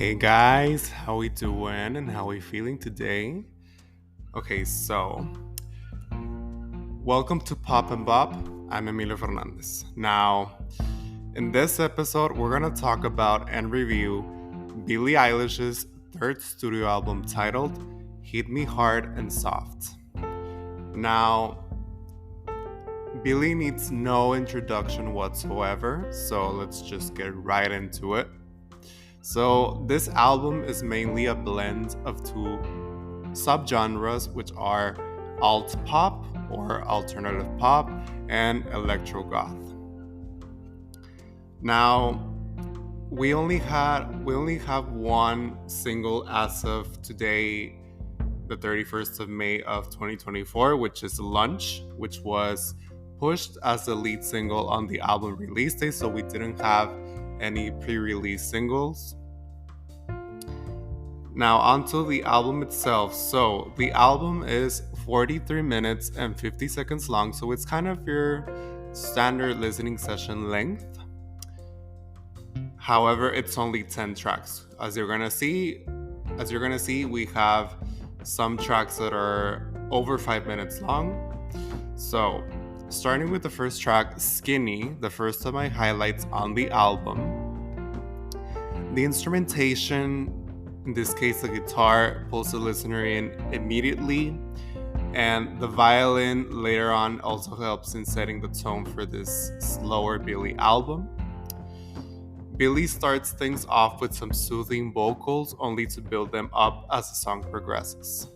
Hey guys, how we doing and how we feeling today? Okay, so welcome to Pop and Bop. I'm Emilio Fernandez. Now, in this episode, we're gonna talk about and review Billie Eilish's third studio album titled "Hit Me Hard and Soft." Now, Billie needs no introduction whatsoever, so let's just get right into it. So, this album is mainly a blend of two subgenres, which are alt pop or alternative pop and electro goth. Now, we only have one single as of today, the 31st of May of 2024, which is Lunch, which was pushed as the lead single on the album release day, so we didn't have any pre-release singles. Now, onto the album itself. So, the album is 43 minutes and 50 seconds long, so it's kind of your standard listening session length. However, it's only 10 tracks. As you're gonna see, we have some tracks that are over 5 minutes long. So, starting with the first track, Skinny, the first of my highlights on the album. The instrumentation, in this case the guitar, pulls the listener in immediately, and the violin later on also helps in setting the tone for this slower Billie album. Billie starts things off with some soothing vocals only to build them up as the song progresses.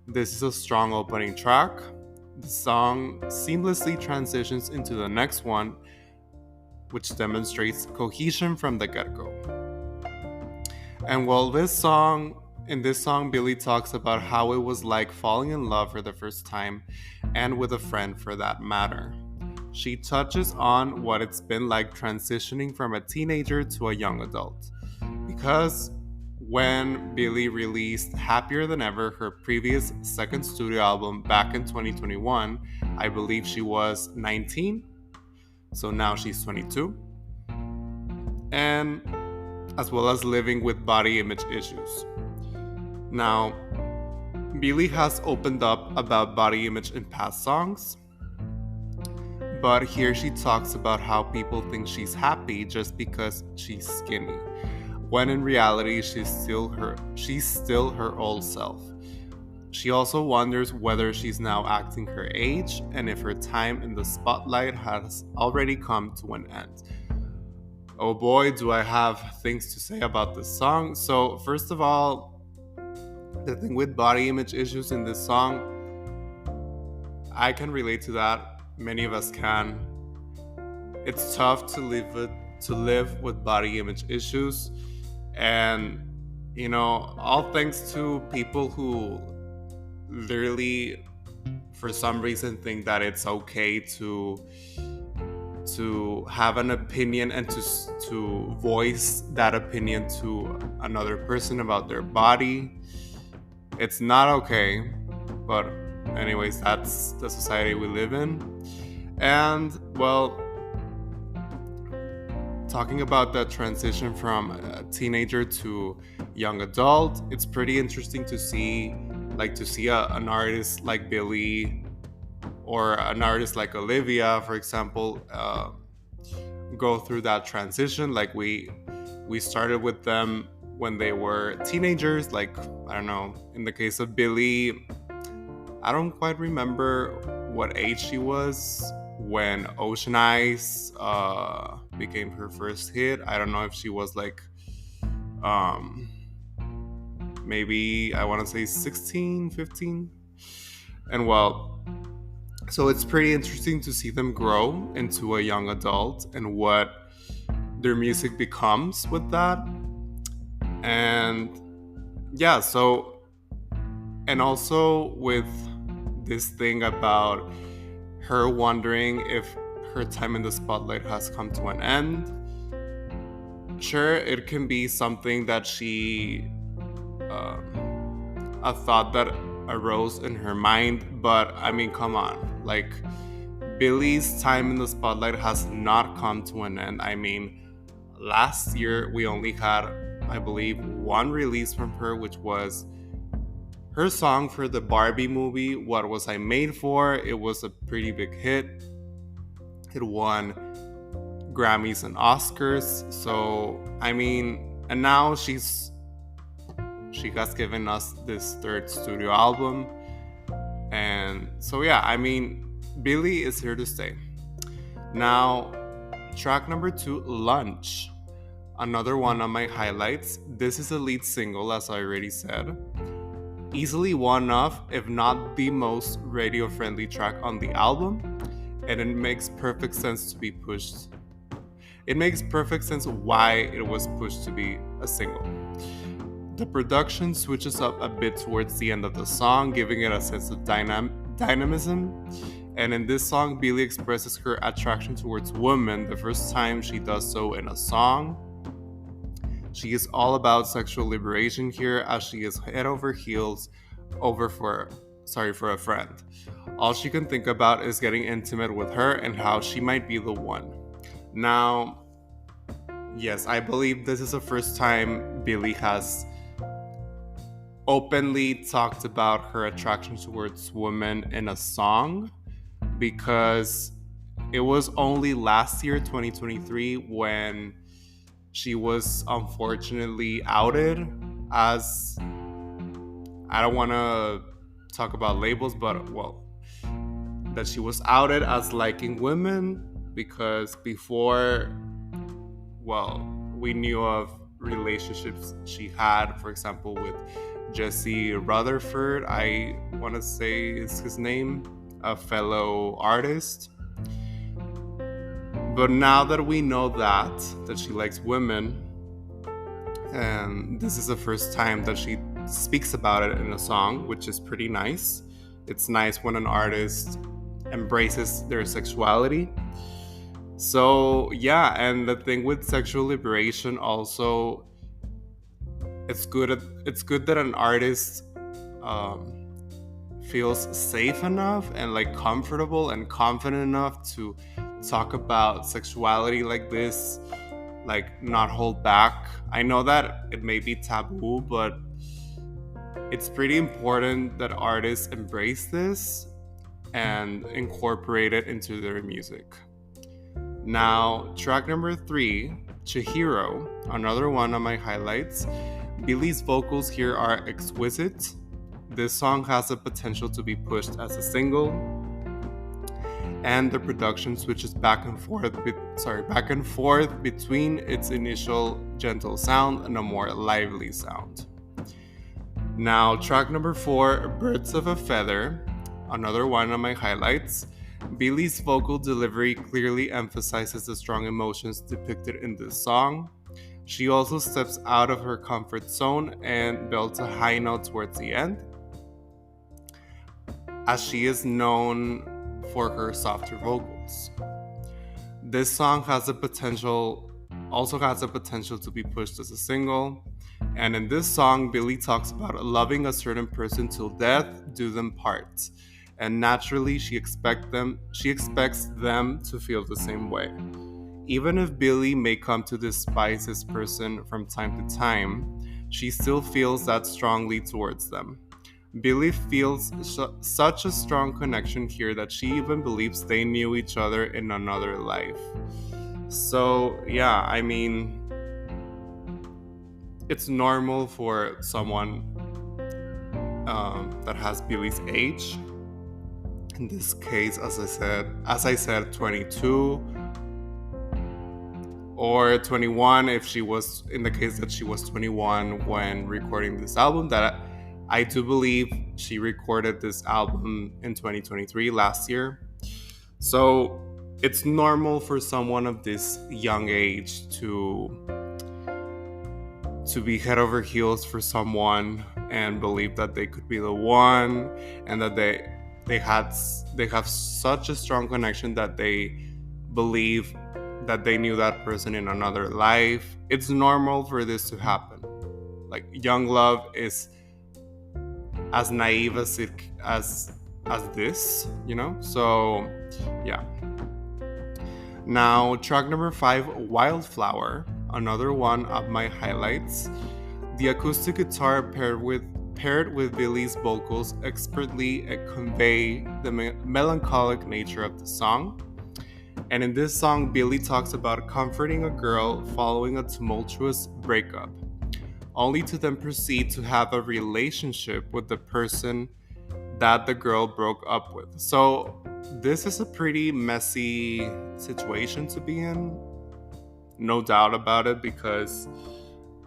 This is a strong opening track. The song seamlessly transitions into the next one, which demonstrates cohesion from the get-go. And while in this song, Billie talks about how it was like falling in love for the first time, and with a friend for that matter. She touches on what it's been like transitioning from a teenager to a young adult. Because when Billie released Happier Than Ever, her previous second studio album back in 2021, I believe she was 19, so now she's 22. And as well as living with body image issues. Now, Billie has opened up about body image in past songs, but here she talks about how people think she's happy just because she's skinny, when in reality she's still her old self. She also wonders whether she's now acting her age and if her time in the spotlight has already come to an end. Oh boy, do I have things to say about this song. So, first of all, the thing with body image issues in this song, I can relate to that. Many of us can. It's tough to live with body image issues, and all thanks to people who literally, for some reason, think that it's okay to have an opinion and to voice that opinion to another person about their body. It's not okay, but anyways, that's the society we live in. And well, talking about that transition from a teenager to young adult, it's pretty interesting to see an artist like Billie or an artist like Olivia, for example, go through that transition. Like we started with them when they were teenagers. Like, I don't know, in the case of Billie, I don't quite remember what age she was when Ocean Eyes became her first hit. I don't know if she was like maybe, I want to say 16, 15. And well, so it's pretty interesting to see them grow into a young adult and what their music becomes with that. And yeah, so, and also with this thing about her wondering if her time in the spotlight has come to an end. Sure, it can be something that a thought that arose in her mind, but I mean, come on, like, Billie's time in the spotlight has not come to an end. I mean, last year we only had I believe, one release from her, which was her song for the Barbie movie, What Was I Made For? It was a pretty big hit. It won Grammys and Oscars. So, I mean, and now she has given us this third studio album. And so, yeah, I mean, Billie is here to stay. Now, track number 2, Lunch. Another one of my highlights. This is a lead single, as I already said. Easily one of, if not the most radio-friendly track on the album, and it makes perfect sense to be pushed. It makes perfect sense why it was pushed to be a single. The production switches up a bit towards the end of the song, giving it a sense of dynamism. And in this song, Billie expresses her attraction towards women the first time she does so in a song. She is all about sexual liberation here, as she is head over heels for a friend. All she can think about is getting intimate with her and how she might be the one. Now, yes, I believe this is the first time Billie has openly talked about her attraction towards women in a song, because it was only last year, 2023, when she was unfortunately outed as, I don't want to talk about labels, but well, that she was outed as liking women, because before, well, we knew of relationships she had, for example, with Jesse Rutherford, I want to say is his name, a fellow artist. But now that we know that she likes women, and this is the first time that she speaks about it in a song, which is pretty nice. It's nice when an artist embraces their sexuality. So yeah, and the thing with sexual liberation also, it's good that an artist feels safe enough and like comfortable and confident enough to talk about sexuality like this, like not hold back. I know that it may be taboo, but it's pretty important that artists embrace this and incorporate it into their music. Now, track number 3, Chihiro, another one of my highlights. Billie's vocals here are exquisite. This song has the potential to be pushed as a single, and the production switches back and forth between its initial gentle sound and a more lively sound. Now, track number 4, Birds of a Feather, another one of my highlights. Billie's vocal delivery clearly emphasizes the strong emotions depicted in this song. She also steps out of her comfort zone and belts a high note towards the end, as she is known for her softer vocals. This song has the potential to be pushed as a single, and in this song, Billie talks about loving a certain person till death do them part, and naturally she expects them to feel the same way. Even if Billie may come to despise this person from time to time, she still feels that strongly towards them. Billie feels such a strong connection here that she even believes they knew each other in another life. So yeah, I mean, it's normal for someone that has Billie's age. In this case, as I said, 22 or 21, if she was, in the case that she was 21 when recording this album, that I do believe she recorded this album in 2023, last year. So it's normal for someone of this young age to be head over heels for someone and believe that they could be the one, and that they have such a strong connection that they believe that they knew that person in another life. It's normal for this to happen. Like, young love is as naive as this, you know? So yeah. Now, track number 5, Wildflower, another one of my highlights. The acoustic guitar paired with Billie's vocals expertly convey the melancholic nature of the song. And in this song, Billie talks about comforting a girl following a tumultuous breakup, only to then proceed to have a relationship with the person that the girl broke up with. So, this is a pretty messy situation to be in, no doubt about it, because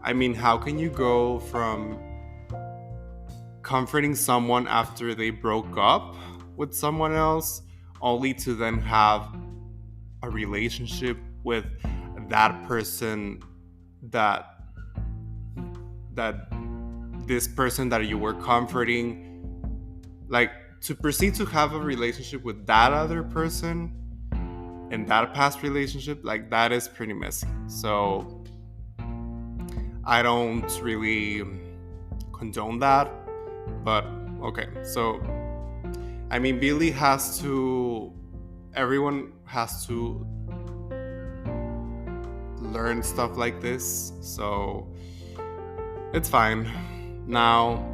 I mean, how can you go from comforting someone after they broke up with someone else only to then have a relationship with that person that that this person that you were comforting, like to proceed to have a relationship with that other person in that past relationship, like that is pretty messy. So I don't really condone that, but okay. So I mean, everyone has to learn stuff like this, so it's fine. Now,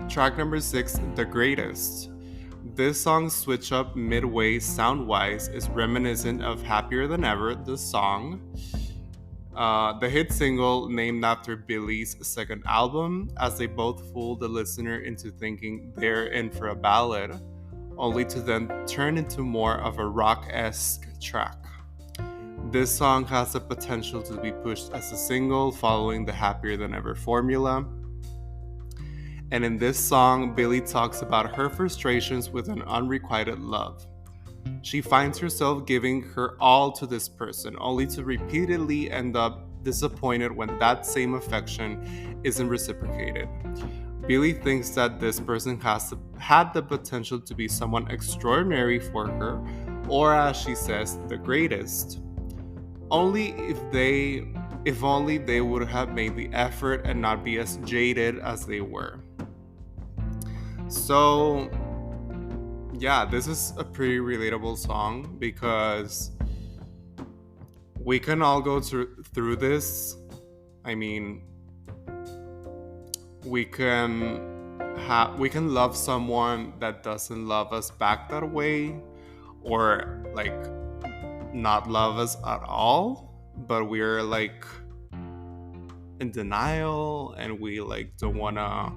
track number 6, The Greatest. This song's switch up midway sound-wise is reminiscent of Happier Than Ever, the song, the hit single named after Billie's second album, as they both fool the listener into thinking they're in for a ballad, only to then turn into more of a rock-esque track. This song has the potential to be pushed as a single following the Happier Than Ever formula. And in this song, Billie talks about her frustrations with an unrequited love. She finds herself giving her all to this person, only to repeatedly end up disappointed when that same affection isn't reciprocated. Billie thinks that this person had the potential to be someone extraordinary for her, or as she says, the greatest. Only if only they would have made the effort and not be as jaded as they were. So, yeah, this is a pretty relatable song because we can all go through this. I mean, we can love someone that doesn't love us back that way, or like not love us at all, but we're like in denial and we like don't want to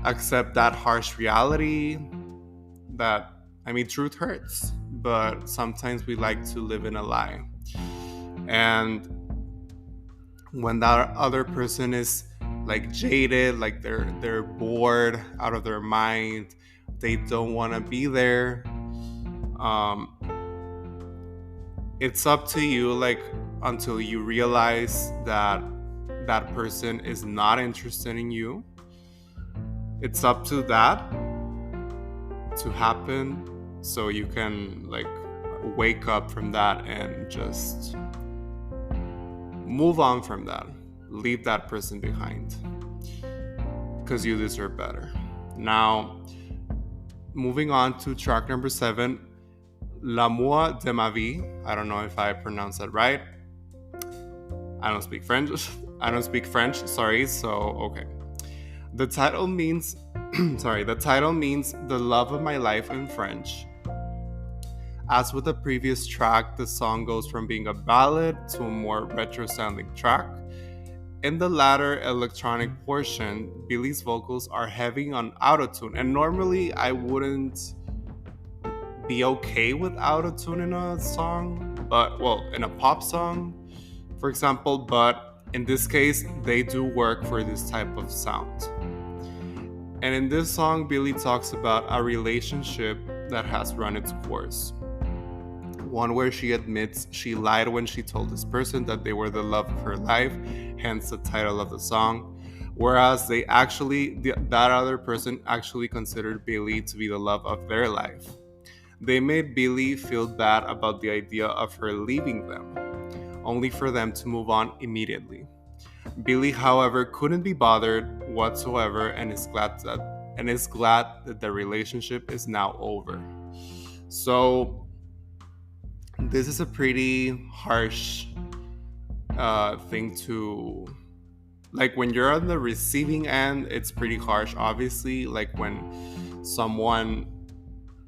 accept that harsh reality that, I mean, truth hurts, but sometimes we like to live in a lie. And when that other person is like jaded, like they're bored out of their mind, they don't want to be there, it's up to you, like, until you realize that that person is not interested in you. It's up to that to happen, so you can like wake up from that and just move on from that. Leave that person behind, because you deserve better. Now, moving on to track number 7, L'amour de ma vie. I don't know if I pronounced that right. I don't speak French. Sorry. So, okay. The title means the love of my life in French. As with the previous track, the song goes from being a ballad to a more retro-sounding track. In the latter electronic portion, Billie's vocals are heavy on autotune, and normally I wouldn't be okay with autotune in a song, in a pop song, for example, but in this case, they do work for this type of sound. And in this song, Billie talks about a relationship that has run its course. One where she admits she lied when she told this person that they were the love of her life, hence the title of the song, whereas that other person actually considered Billie to be the love of their life. They made Billie feel bad about the idea of her leaving them, only for them to move on immediately. Billie, however, couldn't be bothered whatsoever and is glad that the relationship is now over. So this is a pretty harsh thing to, like, when you're on the receiving end, it's pretty harsh, obviously. Like when someone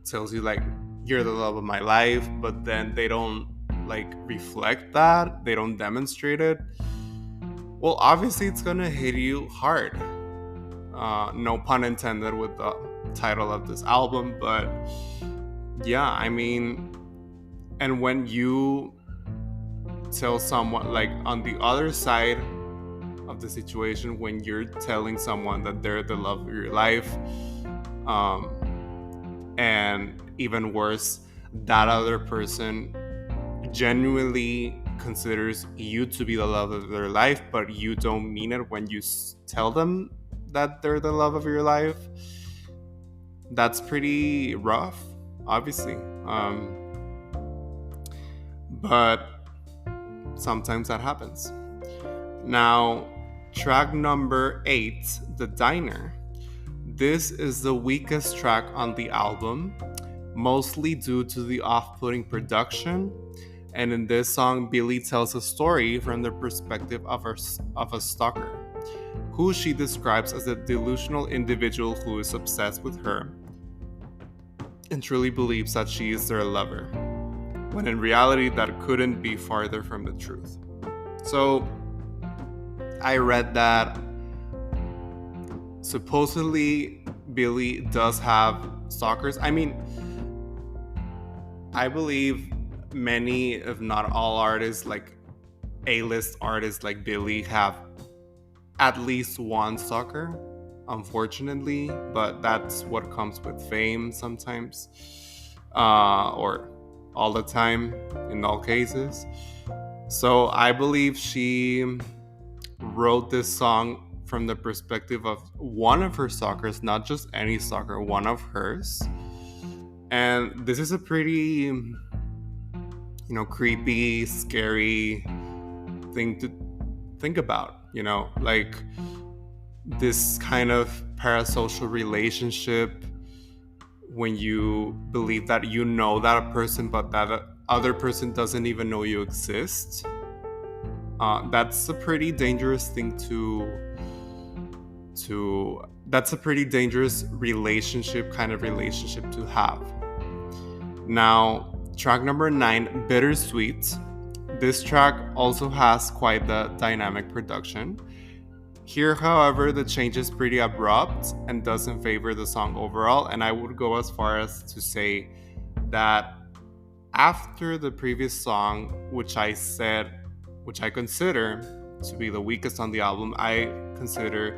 tells you like you're the love of my life, but then they don't like reflect that, they don't demonstrate it. Well, obviously it's gonna hit you hard. No pun intended with the title of this album, but yeah, I mean, and when you tell someone, like, on the other side of the situation, when you're telling someone that they're the love of your life, and even worse, that other person genuinely considers you to be the love of their life, but you don't mean it when you tell them that they're the love of your life, that's pretty rough, obviously. But sometimes that happens. Now, track number 8, The Diner. This is the weakest track on the album, mostly due to the off-putting production. And in this song, Billie tells a story from the perspective of a stalker, who she describes as a delusional individual who is obsessed with her and truly believes that she is their lover, when in reality that couldn't be farther from the truth. So I read that supposedly Billie does have stalkers. I mean, I believe many, if not all artists, like A-list artists like Billie, have at least one stalker, unfortunately, but that's what comes with fame sometimes, or all the time in all cases. So I believe she wrote this song from the perspective of one of her stalkers, not just any stalker, one of hers. And this is a pretty, creepy, scary thing to think about, like this kind of parasocial relationship when you believe that you know that a person, but that other person doesn't even know you exist. That's a pretty dangerous thing that's a pretty dangerous kind of relationship to have. Now, track number 9, Bittersweet. This track also has quite the dynamic production. Here, however, the change is pretty abrupt and doesn't favor the song overall, and I would go as far as to say that after the previous song, which I consider to be the weakest on the album, I consider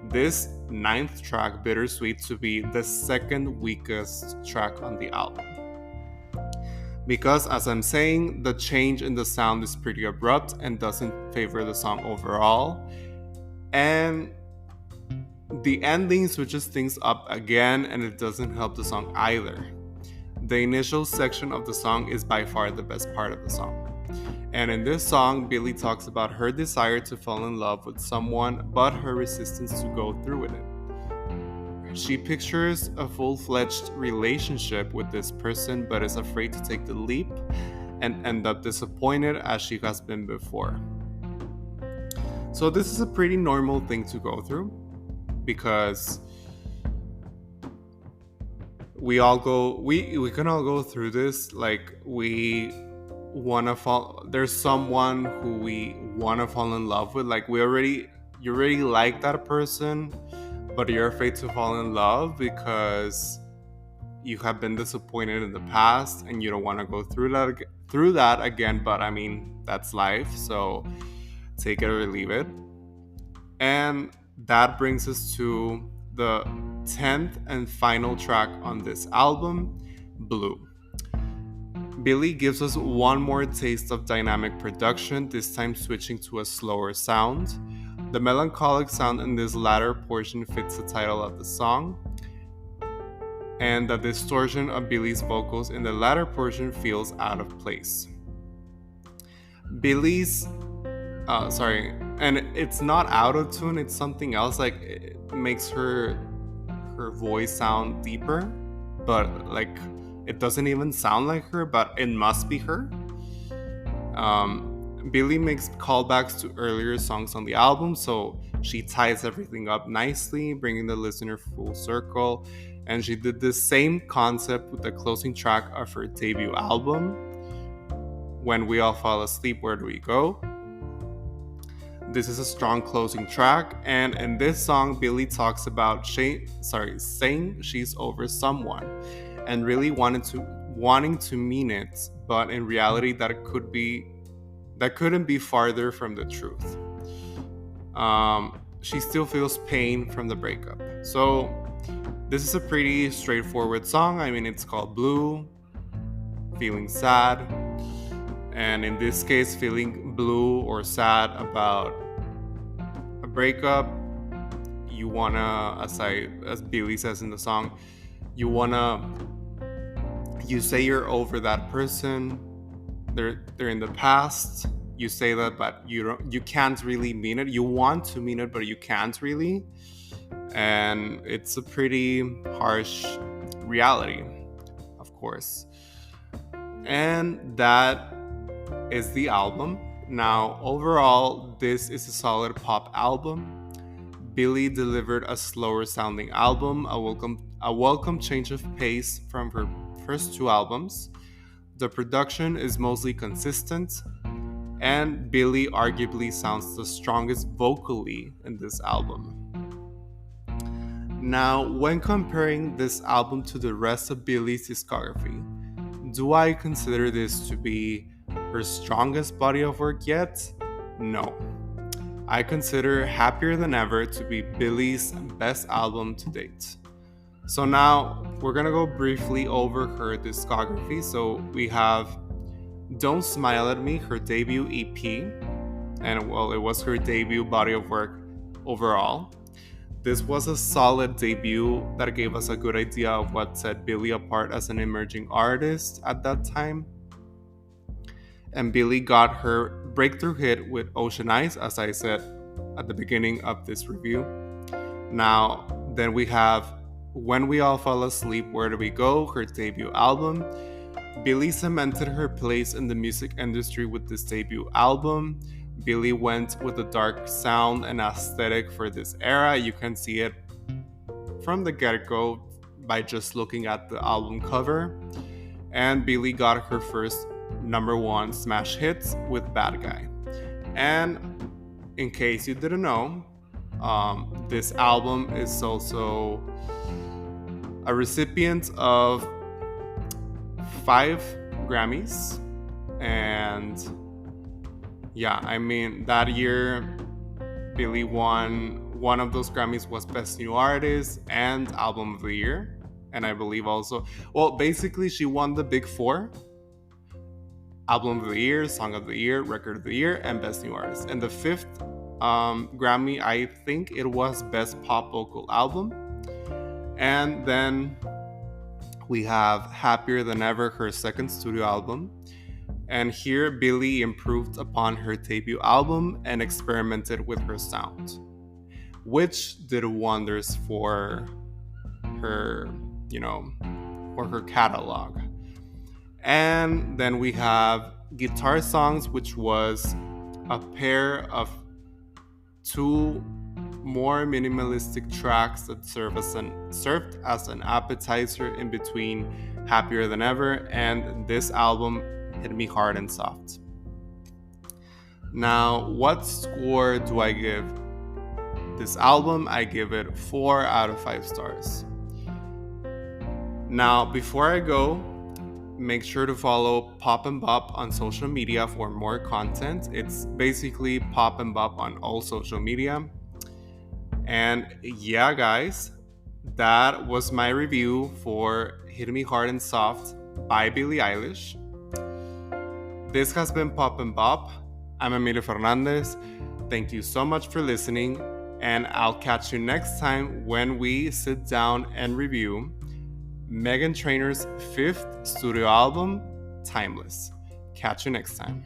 this 9th track, Bittersweet, to be the second weakest track on the album. Because, as I'm saying, the change in the sound is pretty abrupt and doesn't favor the song overall. And the ending switches things up again, and it doesn't help the song either. The initial section of the song is by far the best part of the song. And in this song, Billie talks about her desire to fall in love with someone, but her resistance to go through with it. She pictures a full-fledged relationship with this person, but is afraid to take the leap and end up disappointed as she has been before. So this is a pretty normal thing to go through, because we can all go through this. Like, there's someone who we want to fall in love with. Like, you already like that person, but you're afraid to fall in love because you have been disappointed in the past and you don't want to go through that again. But I mean, that's life, so take it or leave it. And that brings us to the 10th and final track on this album, Blue. Billie gives us one more taste of dynamic production, this time switching to a slower sound. The melancholic sound in this latter portion fits the title of the song, and the distortion of Billie's vocals in the latter portion feels out of place. And it's not out of tune, it's something else. Like, it makes her voice sound deeper, but like it doesn't even sound like her, but it must be her. Billie makes callbacks to earlier songs on the album, so she ties everything up nicely, bringing the listener full circle. And she did the same concept with the closing track of her debut album, When We All Fall Asleep, Where Do We Go? This is a strong closing track, and in this song, Billie talks about saying she's over someone, and really wanting to mean it, but in reality, that couldn't be farther from the truth. She still feels pain from the breakup. So this is a pretty straightforward song. I mean, it's called Blue, feeling sad, and in this case, feeling blue or sad about a breakup. You wanna, as Billie says in the song, you say you're over that person. They're in the past. You say that, but you can't really mean it. You want to mean it, but you can't really. And it's a pretty harsh reality, of course. And that is the album. Now, overall, this is a solid pop album. Billie delivered a slower sounding album, a welcome change of pace from her first two albums. The production is mostly consistent, and Billie arguably sounds the strongest vocally in this album. Now, when comparing this album to the rest of Billie's discography, do I consider this to be her strongest body of work yet? No. I consider Happier Than Ever to be Billie's best album to date. So now we're gonna go briefly over her discography. So we have Don't Smile at Me, her debut EP, and well, it was her debut body of work overall. This was a solid debut that gave us a good idea of what set Billie apart as an emerging artist at that time. And Billie got her breakthrough hit with Ocean Eyes, as I said at the beginning of this review. Now, then we have When We All Fall Asleep, Where Do We Go, her debut album. Billie cemented her place in the music industry with this debut album. Billie went with a dark sound and aesthetic for this era. You can see it from the get-go by just looking at the album cover. And Billie got her first #1 smash hits with Bad Guy. And in case you didn't know, this album is also a recipient of 5 Grammys. And yeah, I mean, that year Billie won one of those Grammys was Best New Artist and Album of the Year. And I believe also, well, basically she won the big 4: Album of the Year, Song of the Year, Record of the Year, and Best New Artist. And the 5th Grammy, I think it was Best Pop Vocal Album. And then we have Happier Than Ever, her second studio album. And here Billie improved upon her debut album and experimented with her sound, which did wonders for her, for her catalog. And then we have Guitar Songs, which was a pair of 2 more minimalistic tracks that served as an appetizer in between Happier Than Ever and this album, Hit Me Hard and Soft. Now, what score do I give this album? I give it 4 out of 5 stars. Now, before I go, make sure to follow Pop and Bop on social media for more content. It's basically Pop and Bop on all social media. And yeah, guys, that was my review for Hit Me Hard and Soft by Billie Eilish. This has been Pop and Bop. I'm Emilio Fernandez. Thank you so much for listening, and I'll catch you next time when we sit down and review Meghan Trainor's 5th studio album, Timeless. Catch you next time.